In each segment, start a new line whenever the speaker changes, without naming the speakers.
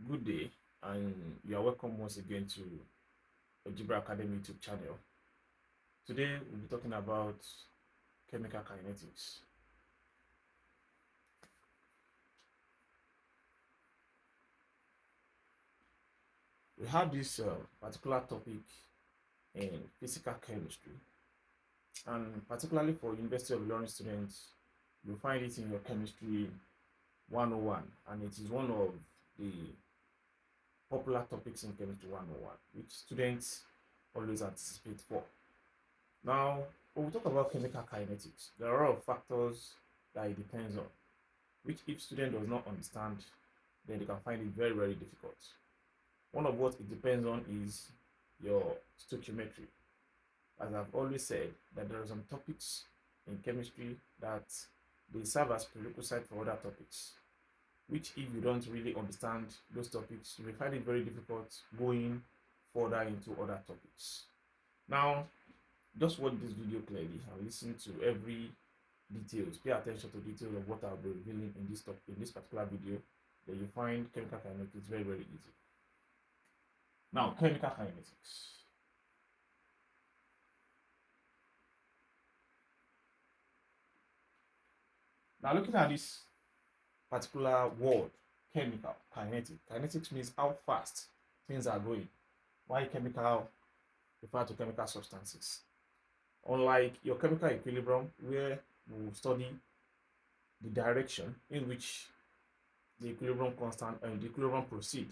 Good day, and you are welcome once again to Algebra Academy YouTube channel. Today we'll be talking about chemical kinetics. We have this particular topic in physical chemistry, and particularly for University of Learning students, you'll find it in your chemistry 101, and it is one of the popular topics in chemistry 101, which students always anticipate for. Now, when we talk about chemical kinetics, there are a lot of factors that it depends on, which if student does not understand, then they can find it very, very difficult. One of what it depends on is your stoichiometry. As I've always said, that there are some topics in chemistry that they serve as prerequisite for other topics, which if you don't really understand those topics, you will find it very difficult going further into other topics. Now, just watch this video clearly and listen to every details. Pay attention to details of what I'll be revealing in this particular video. Then you find chemical kinetics very, very easy. Now, chemical kinetics. Now, looking at this particular word, chemical kinetic. Kinetics means how fast things are going. Why chemical refer to chemical substances? Unlike your chemical equilibrium, where we will study the direction in which the equilibrium constant and the equilibrium proceed.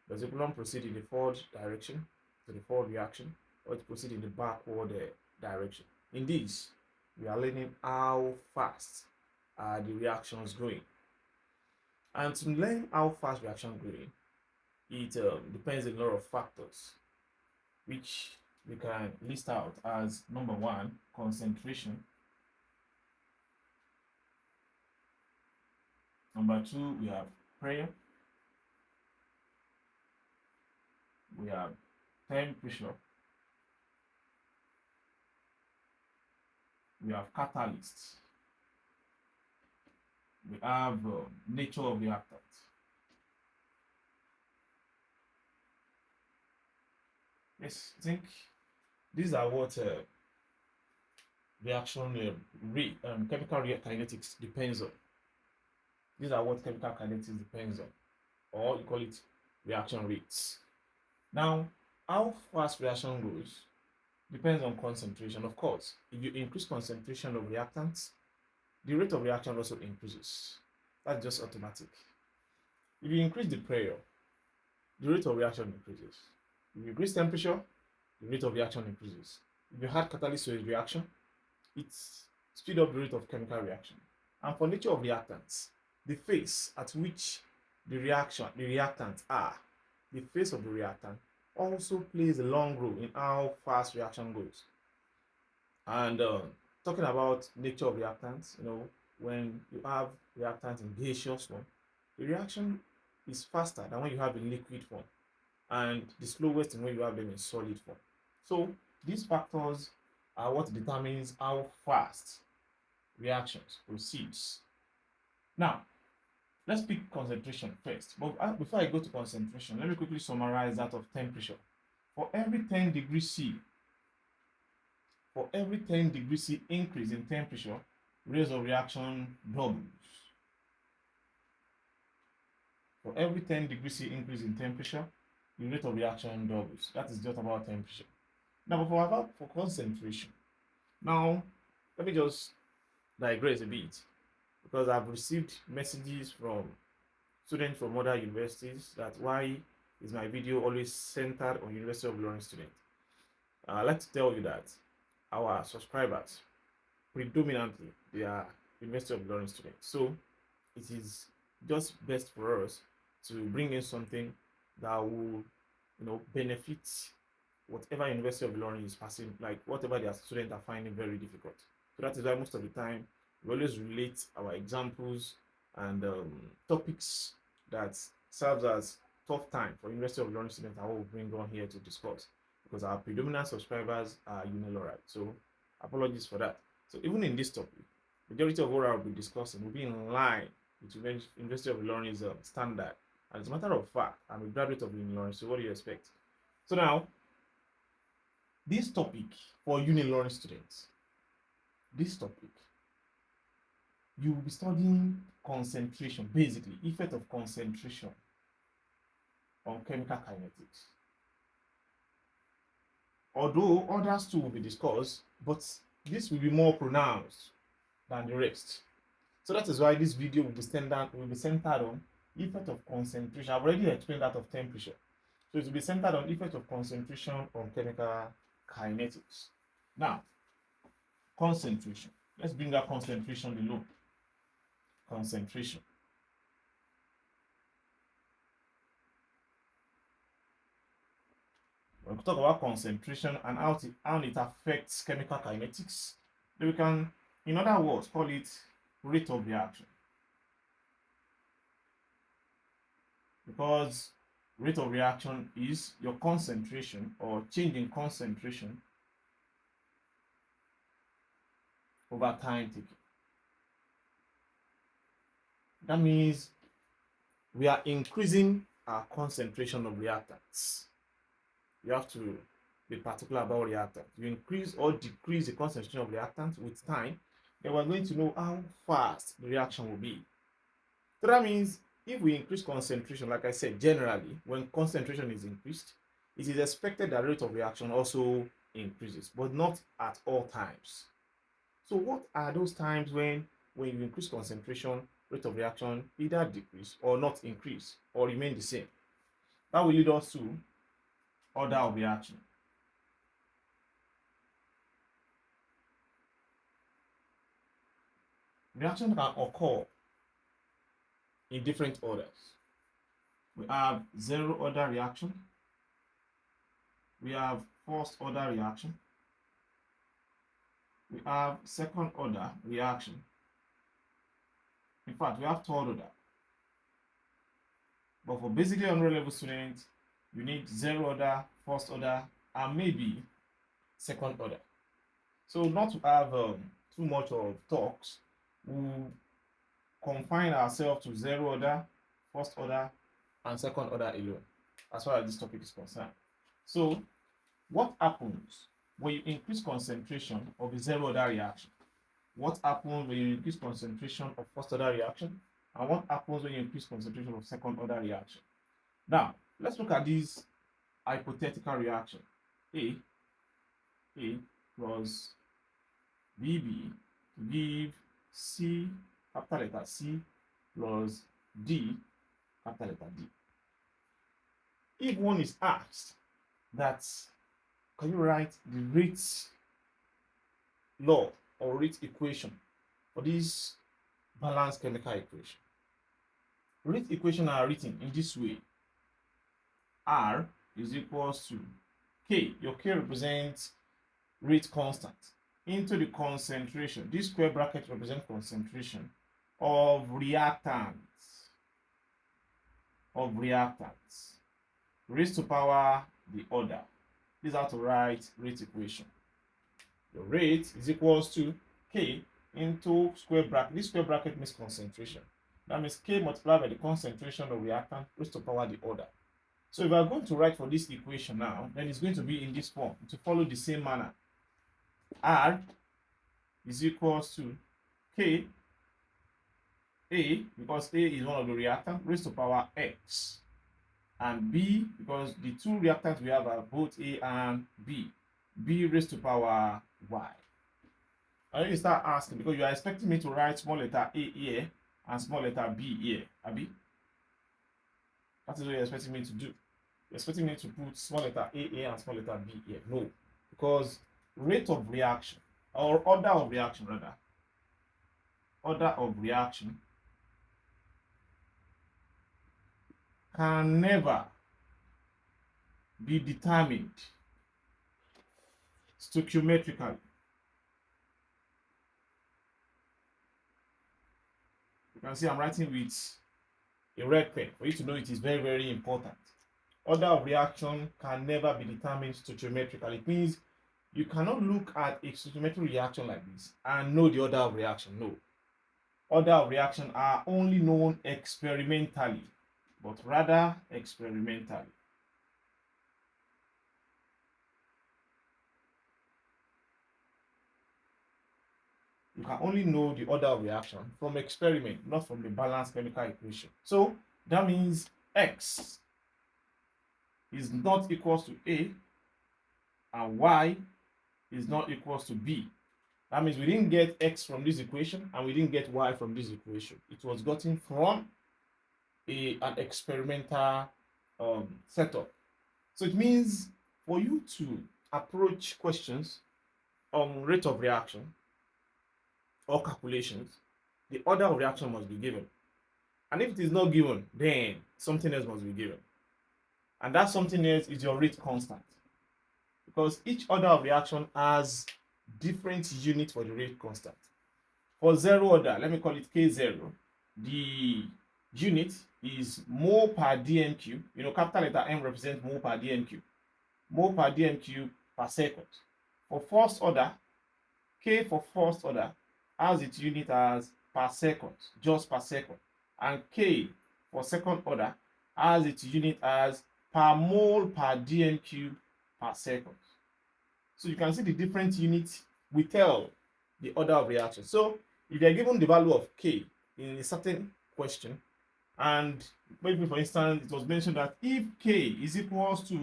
Does the equilibrium proceed in the forward direction to the forward reaction, or it proceed in the backward direction? In this, we are learning how fast are the reactions going. And to learn how fast reaction going, it depends on a lot of factors, which we can list out as number one, concentration. Number two, we have pressure. We have temperature. We have catalysts. We have nature of reactant. Yes, I think these are what chemical kinetics depends on. These are what chemical kinetics depends on, or you call it reaction rates. Now, how fast reaction goes depends on concentration. Of course, if you increase concentration of reactants, the rate of reaction also increases. That's just automatic. If you increase the pressure, the rate of reaction increases. If you increase temperature, the rate of reaction increases. If you add catalyst to a reaction, it speeds up the rate of chemical reaction. And for nature of reactants, the phase at which the reactants are, the phase of the reactant also plays a long role in how fast reaction goes. And talking about nature of reactants, when you have reactants in gaseous form, the reaction is faster than when you have in liquid form, and the slowest in when you have them in solid form. So these factors are what determines how fast reactions proceeds. Now, let's pick concentration first. But before I go to concentration, let me quickly summarize that of temperature. For every 10 degrees C, increase in temperature, rate of reaction doubles. For every 10 degrees C increase in temperature, the rate of reaction doubles. That is just about temperature. Now, for concentration, now let me just digress a bit, because I've received messages from students from other universities that why is my video always centered on University of Learning students. I'd like to tell you that our subscribers, predominantly, they are University of Learning students. So it is just best for us to bring in something that will, benefit whatever University of Learning is passing, like whatever their students are finding very difficult. So that is why most of the time we always relate our examples and topics that serves as tough time for University of Learning students that we will bring on here to discuss, because our predominant subscribers are Unilorite. So apologies for that. So even in this topic, majority of what I'll be discussing will be in line with University of Learning's standard And as a matter of fact, I'm a graduate of Unilorin, so what do you expect? So now, this topic for Unilorin students, this topic, you will be studying concentration, basically, effect of concentration on chemical kinetics. Although others too will be discussed, but this will be more pronounced than the rest. So that is why this video will be centered on effect of concentration. I've already explained that of temperature. So it will be centered on effect of concentration on chemical kinetics. Now, concentration. Let's bring that concentration below. Concentration. When we talk about concentration and how it affects chemical kinetics, then we can, in other words, call it rate of reaction. Because rate of reaction is your concentration or change in concentration over time taken. That means we are increasing our concentration of reactants. You have to be particular about reactants. You increase or decrease the concentration of reactants with time, then we're going to know how fast the reaction will be. So that means if we increase concentration, like I said, generally, when concentration is increased, it is expected that rate of reaction also increases, but not at all times. So what are those times when you increase concentration, rate of reaction either decrease or not increase or remain the same? That will lead us to order of reaction. Reaction can occur in different orders. We have zero order reaction. We have first order reaction. We have second order reaction. In fact, we have third order. But for basically 100 level students, you need zero order, first order, and maybe second order. So not to have too much of talks, we'll confine ourselves to zero order, first order, and second order alone, as far as this topic is concerned. So what happens when you increase concentration of a zero order reaction? What happens when you increase concentration of first order reaction? And what happens when you increase concentration of second order reaction? Now, let's look at this hypothetical reaction. A plus BB to give C, capital letter C, plus D, capital letter D. If one is asked that, can you write the rate law or rate equation for this balanced chemical equation? Rate equation are written in this way. R is equals to K. Your K represents rate constant into the concentration. This square bracket represents concentration of reactants. Raised to power the order. This is how to write rate equation. The rate is equals to K into square bracket. This square bracket means concentration. That means K multiplied by the concentration of reactant raised to power the order. So if we are going to write for this equation now, then it's going to be in this form to follow the same manner. R is equals to K A, because A is one of the reactants, raised to power X, and B, because the two reactants we have are both A and B, B raised to power Y. I need to start asking, because you are expecting me to write small letter A here and small letter B here, Abi? That is what you're expecting me to do. You're expecting me to put small letter A here and small letter B here. No, because rate of reaction, or order of reaction rather, order of reaction can never be determined stoichiometrically. You can see I'm writing with a red pen for you to know it is very, very important. Order of reaction can never be determined stoichiometrically. It means you cannot look at a stoichiometric reaction like this and know the order of reaction. No. Order of reaction are only known experimentally, but rather experimentally. You can only know the order of reaction from experiment, not from the balanced chemical equation. So that means X is not equals to A and Y is not equals to B. That means we didn't get X from this equation and we didn't get Y from this equation. It was gotten from an experimental setup. So it means for you to approach questions on rate of reaction or calculations, the order of reaction must be given. And if it is not given, then something else must be given. And that something else is your rate constant. Because each order of reaction has different units for the rate constant. For zero order, let me call it K0, the unit is mole per dm cube. You know, capital letter M represents mole per dm cube. Mole per dm cube per second. For first order, K for first order has its unit as per second, just per second. And K for second order has its unit as per mole per dm cube per second. So you can see the different units we tell the order of reaction. So if you are given the value of K in a certain question, and maybe for instance it was mentioned that if K is equals to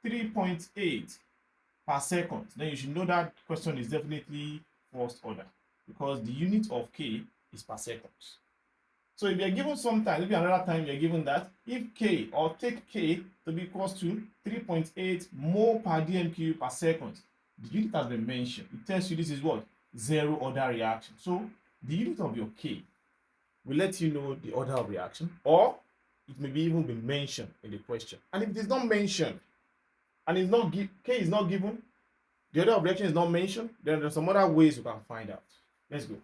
3.8 per second, then you should know that question is definitely first order because the unit of K is per second. So if you are given sometime, maybe another time you are given that if K, or take K to be equals to 3.8 mole per dm cube per second, the unit has been mentioned. It tells you this is what? Zero order reaction. So the unit of your K will let you know the order of reaction, or it may be even be mentioned in the question. And if it is not mentioned, and it's not K is not given, the order of reaction is not mentioned, then there's some other ways you can find out. Let's go.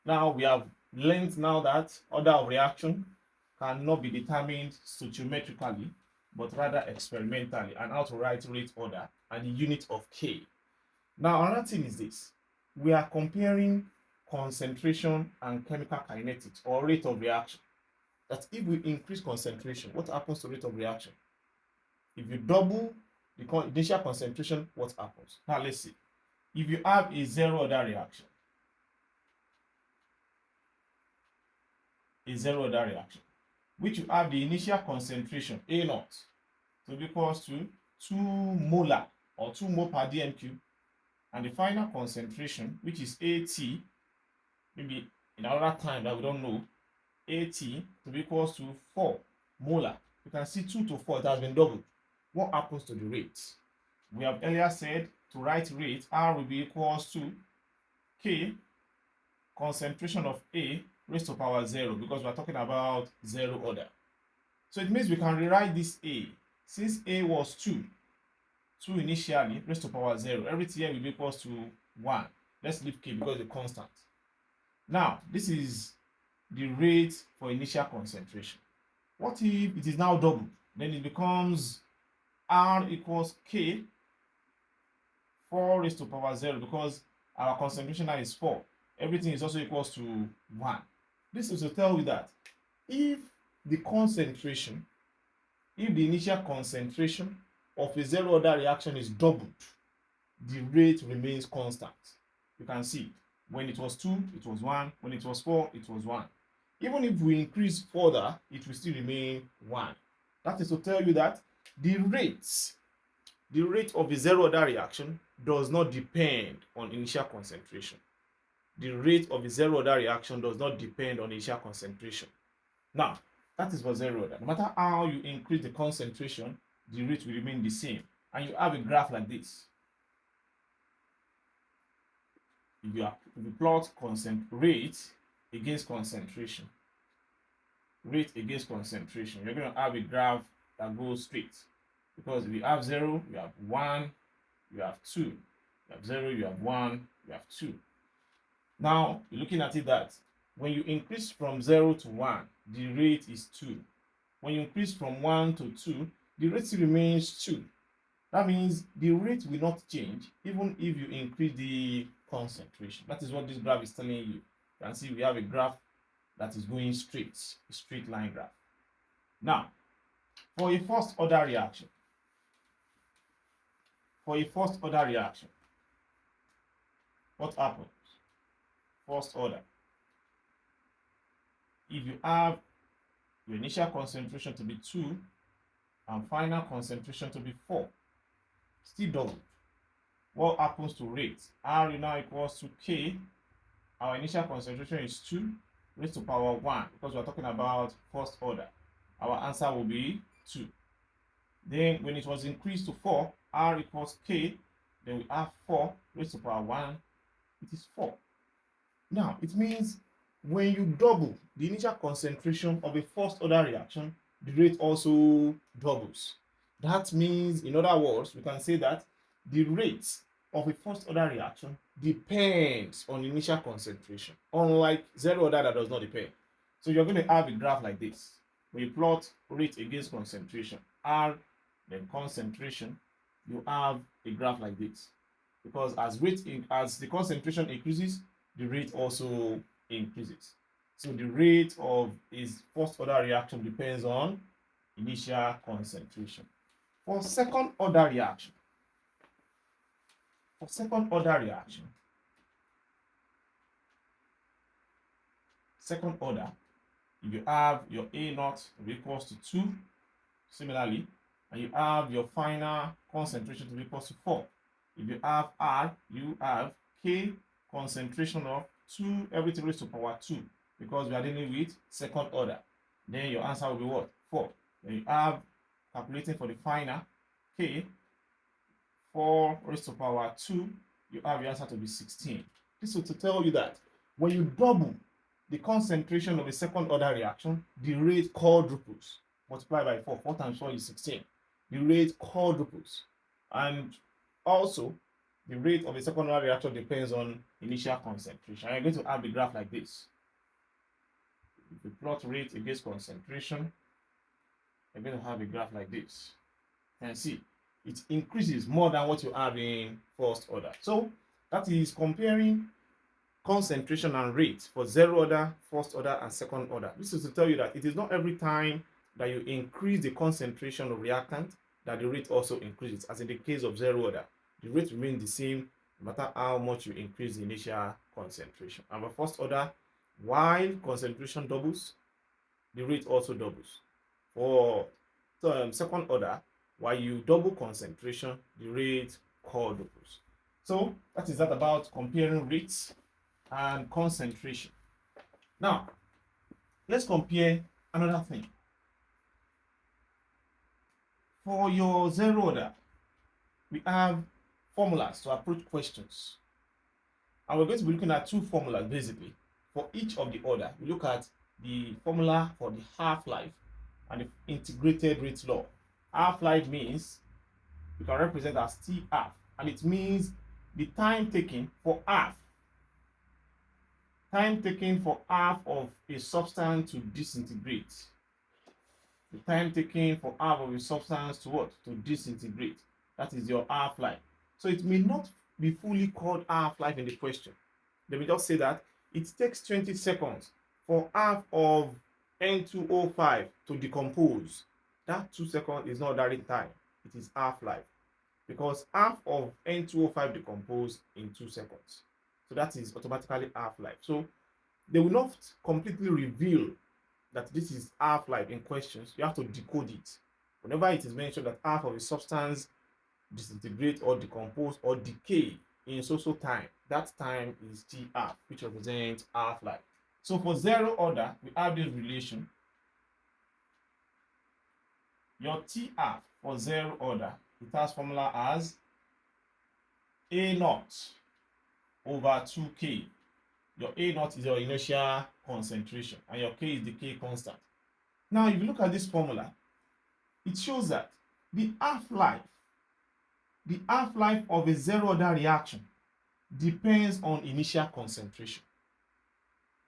Now we have learned now that order of reaction cannot be determined stoichiometrically, but rather experimentally, and how to write rate order and the unit of K. Now another thing is this. We are comparing concentration and chemical kinetics or rate of reaction. That if we increase concentration, what happens to rate of reaction? If you double the initial concentration, what happens? Now let's see. If you have a zero order reaction, which you have the initial concentration A naught to be equals to 2 molar or 2 mole per dm cube, and the final concentration, which is AT, maybe in another time that we don't know, AT to be equals to 4 molar. You can see 2 to 4, it has been doubled. What happens to the rate? We have earlier said to write rate, R will be equals to K concentration of A raised to power 0, because we are talking about zero order. So it means we can rewrite this A. Since A was 2 initially raised to power 0, everything here will be equals to 1. Let's leave K because it's a constant. Now, this is the rate for initial concentration. What if it is now doubled? Then it becomes R equals K 4 raised to power 0, because our concentration now is 4. Everything is also equals to 1. This is to tell you that if the initial concentration of a zero order reaction is doubled, the rate remains constant. You can see when it was 2, it was 1. When it was 4, it was 1. Even if we increase further, it will still remain 1. That is to tell you that the rate of a zero order reaction does not depend on initial concentration. The rate of a zero order reaction does not depend on initial concentration. Now, that is for zero order. No matter how you increase the concentration, the rate will remain the same. And you have a graph like this. If you plot rate against concentration, you're going to have a graph that goes straight. Because if you have 0, you have 1, you have 2. You have 0, you have 1, you have 2. Now, you're looking at it that when you increase from 0 to 1, the rate is 2. When you increase from 1 to 2, the rate still remains 2. That means the rate will not change even if you increase the concentration. That is what this graph is telling you. You can see we have a graph that is going straight, a straight line graph. Now, for a first order reaction, what happens? First order. If you have your initial concentration to be 2 and final concentration to be 4, still double. What happens to rate? R now equals to K. Our initial concentration is 2 raised to power 1 because we're talking about first order. Our answer will be 2. Then when it was increased to 4, R equals K. Then we have 4 raised to power 1. It is 4. Now, it means when you double the initial concentration of a first order reaction, the rate also doubles. That means, in other words, we can say that the rate of a first order reaction depends on initial concentration, unlike zero order that does not depend. So you're going to have a graph like this. When you plot rate against concentration, R, then concentration, you have a graph like this. Because as the concentration increases, the rate also increases. So the rate of its first order reaction depends on initial concentration. For second order reaction, second order, if you have your A naught equals to 2, similarly, and you have your final concentration to be equals to 4. If you have R, you have K concentration of 2, everything raised to power 2, because we are dealing with second order. Then your answer will be what? 4. Then you have, calculating for the final, K, 4 raised to power 2, you have your answer to be 16. This is to tell you that when you double the concentration of a second order reaction, the rate quadruples. Multiply by 4. 4 times 4 is 16. The rate quadruples. And also, the rate of a second order reaction depends on initial concentration. I'm going to have a graph like this. If you plot rate against concentration, you're going to have a graph like this. You can see it increases more than what you have in first order. So that is comparing concentration and rate for zero order, first order, and second order. This is to tell you that it is not every time that you increase the concentration of reactant that the rate also increases. As in the case of zero order, the rate remains the same no matter how much you increase the initial concentration. And for first order, while concentration doubles, the rate also doubles. For second order, while you double concentration, the rate quadruples. So that is that about comparing rates and concentration. Now, let's compare another thing. For your zero order, we have formulas to approach questions. And we're going to be looking at 2 formulas basically. For each of the order, we look at the formula for the half-life and the integrated rate law. Half-life means we can represent as T half, and it means the time taken for half. Time taken for half of a substance to disintegrate. The time taken for half of a substance to what? To disintegrate. That is your half-life. So it may not be fully called half-life in the question. Let me just say that it takes 20 seconds for half of N2O5 to decompose. That 2 seconds is not ordinary time. It is half-life. Because half of N2O5 decompose in 2 seconds. So that is automatically half-life. So they will not completely reveal that this is half-life in questions. You have to decode it. Whenever it is mentioned that half of a substance disintegrate or decompose or decay in so time, that time is T half, which represents half-life. So for zero order, we have this relation. Your T half for zero order, it has formula as A naught over 2K. Your A naught is your initial concentration, and your K is the K constant. Now, if you look at this formula, it shows that the half-life of a zero order reaction depends on initial concentration.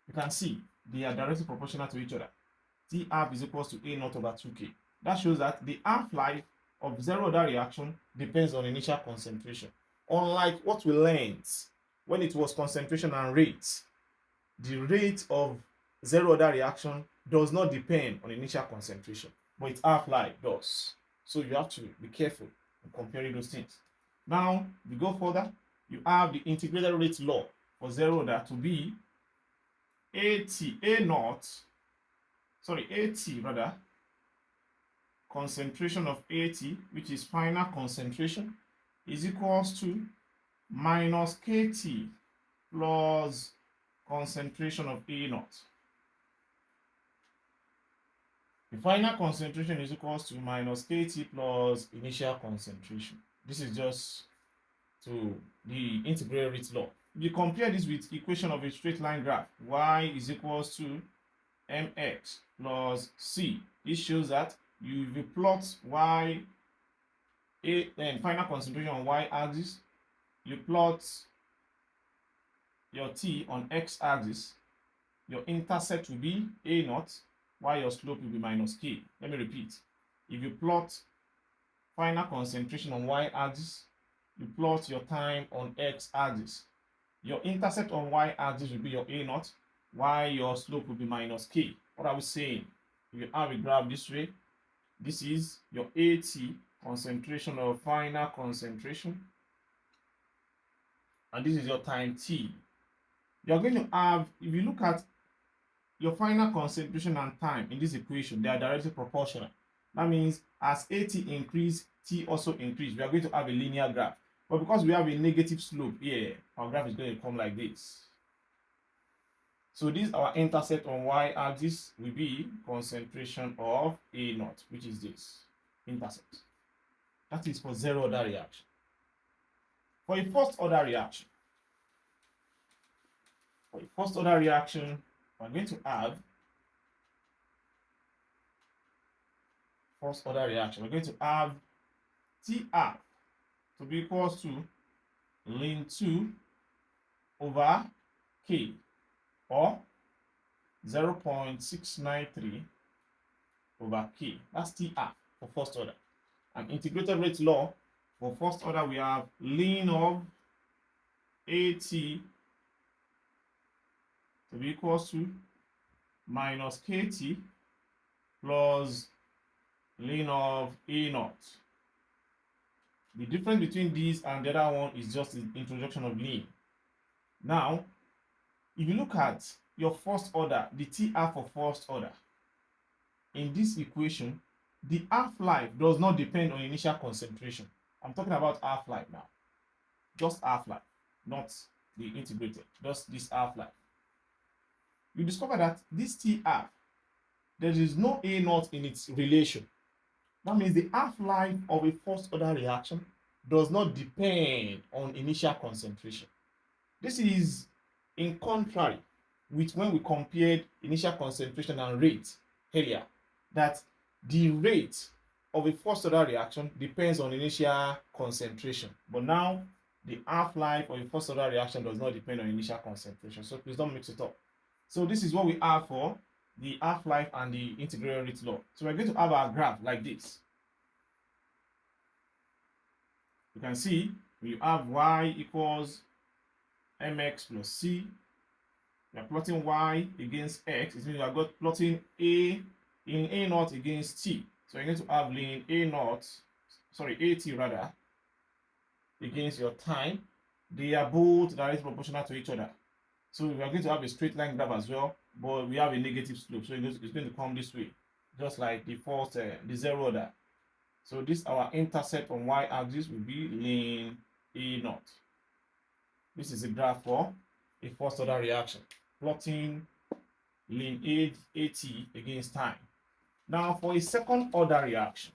You can see they are directly proportional to each other. T half is equals to A naught over 2K. That shows that the half-life of zero order reaction depends on initial concentration. Unlike what we learned when it was concentration and rate, the rate of zero order reaction does not depend on initial concentration, but its half-life does. So you have to be careful in comparing those things. Now, we go further, you have the integrated rate law for zero order to be AT rather, concentration of AT, which is final concentration, is equals to minus KT plus concentration of A naught. The final concentration is equals to minus KT plus initial concentration. This is just to the integral rate law. If you compare this with equation of a straight line graph, y is equals to mx plus c. This shows that you plot y and final concentration on y axis, you plot your t on x axis, your intercept will be a naught, while your slope will be minus k. Let me repeat. If you plot final concentration on y axis, you plot your time on x axis. Your intercept on y axis will be your a naught, while your slope will be minus k. What are we saying? If you have a graph this way, this is your AT, concentration or final concentration, and this is your time t. You're going to have, if you look at your final concentration and time in this equation, they are directly proportional. That means as AT increase, T also increase. We are going to have a linear graph. But because we have a negative slope here, our graph is going to come like this. So this our intercept on y-axis will be concentration of A naught, which is this intercept. That is for zero order reaction. For a first order reaction, we're going to have first order reaction. We're going to have TR to be equals to ln 2 over K, or 0.693 over K. That's TR for first order. And integrated rate law for first order, we have ln of AT to be equals to minus KT plus ln of A naught. The difference between this and the other one is just the introduction of ln. Now, if you look at your first order, the TR for first order, in this equation, the half-life does not depend on initial concentration. I'm talking about half-life now. Just half-life, not the integrated, just this half-life. You discover that this TR, there is no A naught in its relation. That means the half-life of a first order reaction does not depend on initial concentration. This is in contrary with when we compared initial concentration and rate earlier, that the rate of a first order reaction depends on initial concentration. But now the half-life of a first order reaction does not depend on initial concentration. So please don't mix it up. So this is what we have for the half-life and the integral rate law. So we're going to have our graph like this. You can see you have y equals mx plus c. We are plotting y against x. It means we are plotting a in A naught against t. So you're going to have ln A naught, AT rather, against your time. They are both directly proportional to each other. So we are going to have a straight line graph as well, but we have a negative slope. So it's going to come this way, just like the first, the zero order. So this our intercept on y-axis will be ln A naught. This is a graph for a first order reaction, plotting ln AT against time. Now for a second order reaction,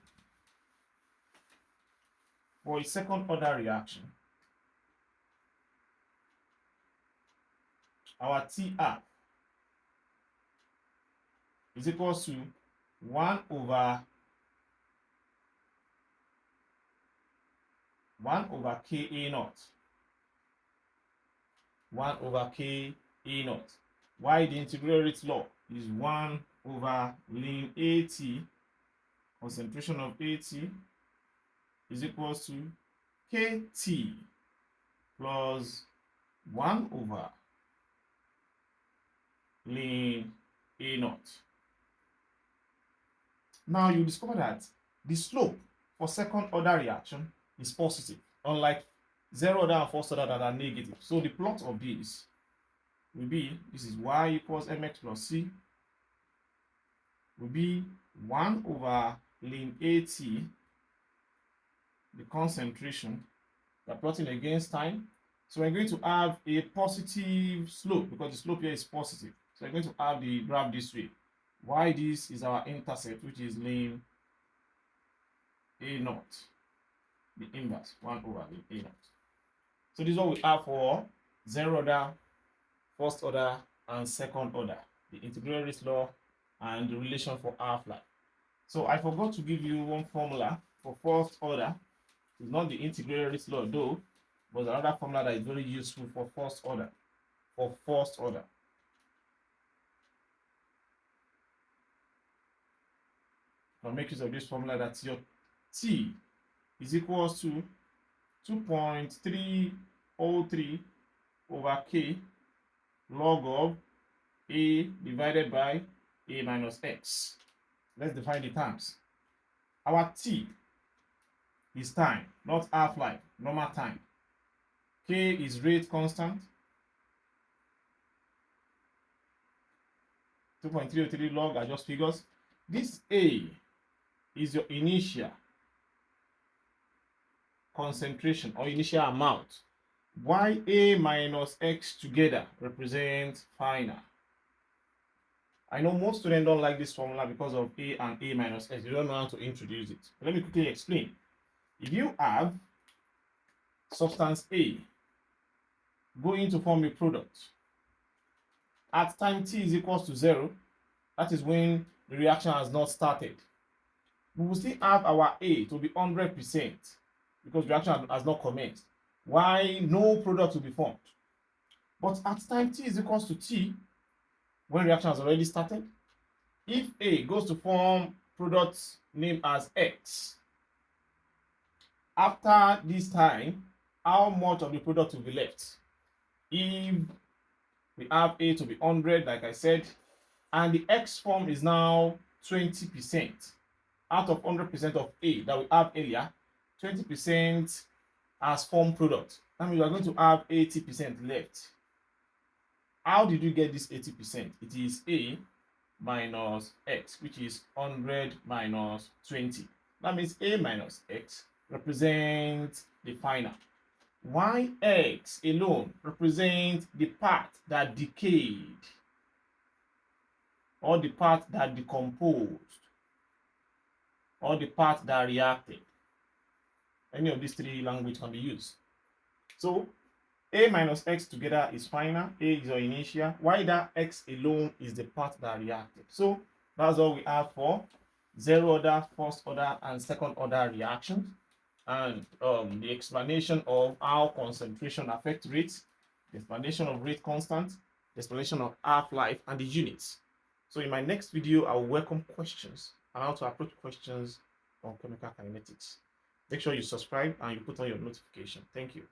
our TR is equals to 1 over Ka naught. 1 over Ka naught. Why the integral rate law is 1 over ln AT, concentration of AT, is equals to KT plus 1 over ln A naught. Now you discover that the slope for second order reaction is positive, unlike zero order and first order that are negative. So the plot of this will be, this is y equals mx plus c, will be 1 over ln AT, the concentration, we're plotting against time. So we're going to have a positive slope because the slope here is positive. So we're going to have the graph this way. Y this is our intercept, which is ln A naught, the inverse, 1 over ln A naught. So this is what we have for zero order, first order, and second order, the integral rate law and the relation for half-life. So I forgot to give you one formula for first order. It's not the integral rate law though, but another formula that is very useful for first order. I'll make use of this formula that your T is equals to 2.303 over K log of A divided by A minus X. Let's define the terms. Our T is time, not half-life, normal time. K is rate constant. 2.303 log are just figures. This A is your initial concentration or initial amount. Ya minus X together represents final. I know most students don't like this formula because of A and A minus X. You don't know how to introduce it. But let me quickly explain. If you have substance A going to form a product at time t is equals to 0, that is when the reaction has not started. We will still have our A to be 100% because reaction has not commenced. Why no product will be formed? But at time t is equals to t, when reaction has already started, if A goes to form product named as X, after this time, how much of the product will be left? If we have A to be 100, like I said, and the X form is now 20%. Out of 100% of A that we have earlier, 20% as formed product. That means we are going to have 80% left. How did you get this 80%? It is A minus X, which is 100 minus 20. That means A minus X represents the final. Yx alone represents the part that decayed or the part that decomposed or the part that reacted. Any of these three languages can be used. So A minus X together is final, A is your initial, while that X alone is the part that reacted. So that's all we have for zero order, first order, and second order reactions. And the explanation of how concentration affects rates, the explanation of rate constant, the explanation of half-life, and the units. So in my next video, I will welcome questions and how to approach questions on chemical kinetics. Make sure you subscribe and you put on your notification. Thank you.